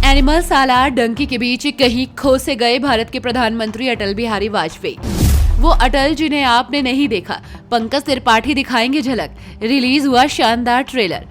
Animal साला डंकी के बीच कहीं खो से गए भारत के प्रधानमंत्री अटल बिहारी वाजपेयी। वो अटल जिन्हें आपने नहीं देखा, पंकज त्रिपाठी दिखाएंगे झलक। रिलीज हुआ शानदार ट्रेलर।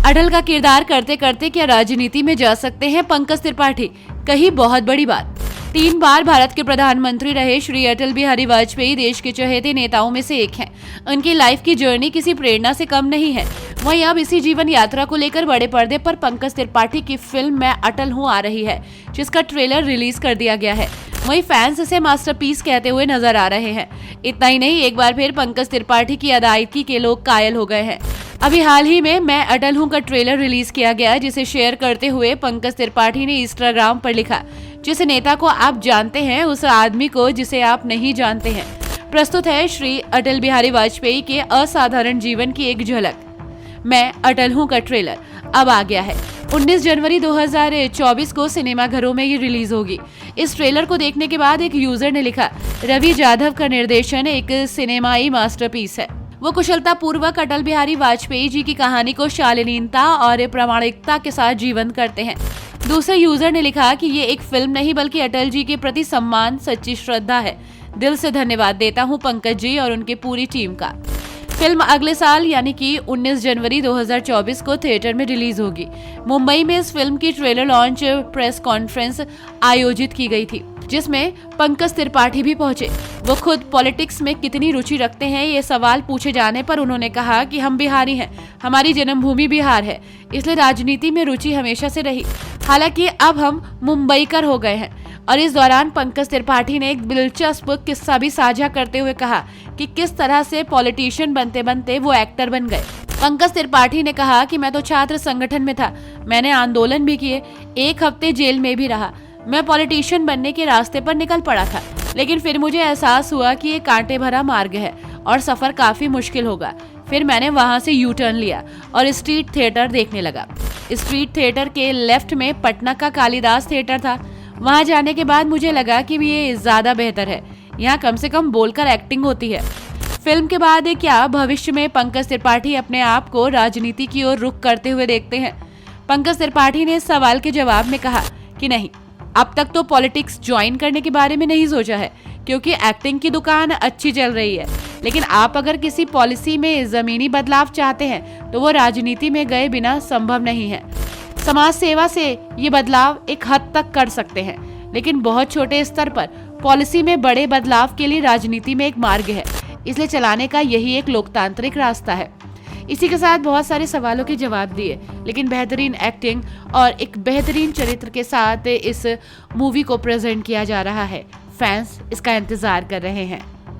अटल का किरदार करते करते क्या राजनीति में जा सकते हैं पंकज त्रिपाठी? कही बहुत बड़ी बात। 3 बार भारत के प्रधानमंत्री रहे श्री अटल बिहारी वाजपेयी देश के चहेते नेताओं में से एक हैं। उनकी लाइफ की जर्नी किसी प्रेरणा से कम नहीं है। वहीं अब इसी जीवन यात्रा को लेकर बड़े पर्दे पर पंकज त्रिपाठी की फिल्म मैं अटल हूँ आ रही है, जिसका ट्रेलर रिलीज कर दिया गया है। वहीं फैंस इसे मास्टरपीस कहते हुए नजर आ रहे हैं। इतना ही नहीं, एक बार फिर पंकज त्रिपाठी की अदायगी के लोग कायल हो गए हैं। अभी हाल ही में मैं अटल हूँ का ट्रेलर रिलीज किया गया, जिसे शेयर करते हुए पंकज त्रिपाठी ने इंस्टाग्राम पर लिखा, जिस नेता को आप जानते हैं उस आदमी को जिसे आप नहीं जानते हैं। प्रस्तुत है श्री अटल बिहारी वाजपेयी के असाधारण जीवन की एक झलक। मैं अटल हूँ का ट्रेलर अब आ गया है। 19 जनवरी 2024 को सिनेमाघरों में ये रिलीज होगी। इस ट्रेलर को देखने के बाद एक यूजर ने लिखा, रवि जाधव का निर्देशन एक सिनेमाई मास्टरपीस है। वो कुशलता पूर्वक अटल बिहारी वाजपेयी जी की कहानी को शालीनता और प्रामाणिकता के साथ जीवंत करते हैं। दूसरे यूजर ने लिखा कि ये एक फिल्म नहीं बल्कि अटल जी के प्रति सम्मान, सच्ची श्रद्धा है। दिल से धन्यवाद देता हूँ पंकज जी और उनकी पूरी टीम का। फिल्म अगले साल यानी कि 19 जनवरी 2024 को थिएटर में रिलीज होगी। मुंबई में इस फिल्म की ट्रेलर लॉन्च प्रेस कॉन्फ्रेंस आयोजित की गई थी, जिसमें पंकज त्रिपाठी भी पहुंचे। वो खुद पॉलिटिक्स में कितनी रुचि रखते हैं, ये सवाल पूछे जाने पर उन्होंने कहा कि हम बिहारी हैं, हमारी जन्मभूमि बिहार है, इसलिए राजनीति में रुचि हमेशा से रही। हालांकि अब हम मुंबईकर हो गए हैं। और इस दौरान पंकज त्रिपाठी ने एक दिलचस्प किस्सा भी साझा करते हुए कहा कि किस तरह से पॉलिटिशियन बनते बनते वो एक्टर बन गए। पंकज त्रिपाठी ने कहा कि मैं तो छात्र संगठन में था, मैंने आंदोलन भी किए, 1 हफ्ते जेल में भी रहा। मैं पॉलिटिशियन बनने के रास्ते पर निकल पड़ा था, लेकिन फिर मुझे एहसास हुआ कि ये कांटे भरा मार्ग है और सफर काफी मुश्किल होगा। फिर मैंने वहां से यू टर्न लिया और स्ट्रीट थिएटर देखने लगा। स्ट्रीट थिएटर के लेफ्ट में पटना का कालिदास थिएटर था। वहां जाने के बाद मुझे लगा कि ये ज्यादा बेहतर है, यहाँ कम से कम बोलकर एक्टिंग होती है। फिल्म के बाद क्या भविष्य में पंकज त्रिपाठी अपने आप को राजनीति की ओर रुख करते हुए देखते हैं? पंकज त्रिपाठी ने इस सवाल के जवाब में कहा कि नहीं, अब तक तो पॉलिटिक्स ज्वाइन करने के बारे में नहीं सोचा है, क्योंकि एक्टिंग की दुकान अच्छी चल रही है। लेकिन आप अगर किसी पॉलिसी में जमीनी बदलाव चाहते हैं तो वो राजनीति में गए बिना संभव नहीं है। समाज सेवा से ये बदलाव एक हद तक कर सकते हैं, लेकिन बहुत छोटे स्तर पर पॉलिसी में बड़े बदलाव के लिए राजनीति में एक मार्ग है, इसलिए चलाने का यही एक लोकतांत्रिक रास्ता है। इसी के साथ बहुत सारे सवालों के जवाब दिए, लेकिन बेहतरीन एक्टिंग और एक बेहतरीन चरित्र के साथ इस मूवी को प्रेजेंट किया जा रहा है। फैंस इसका इंतजार कर रहे हैं।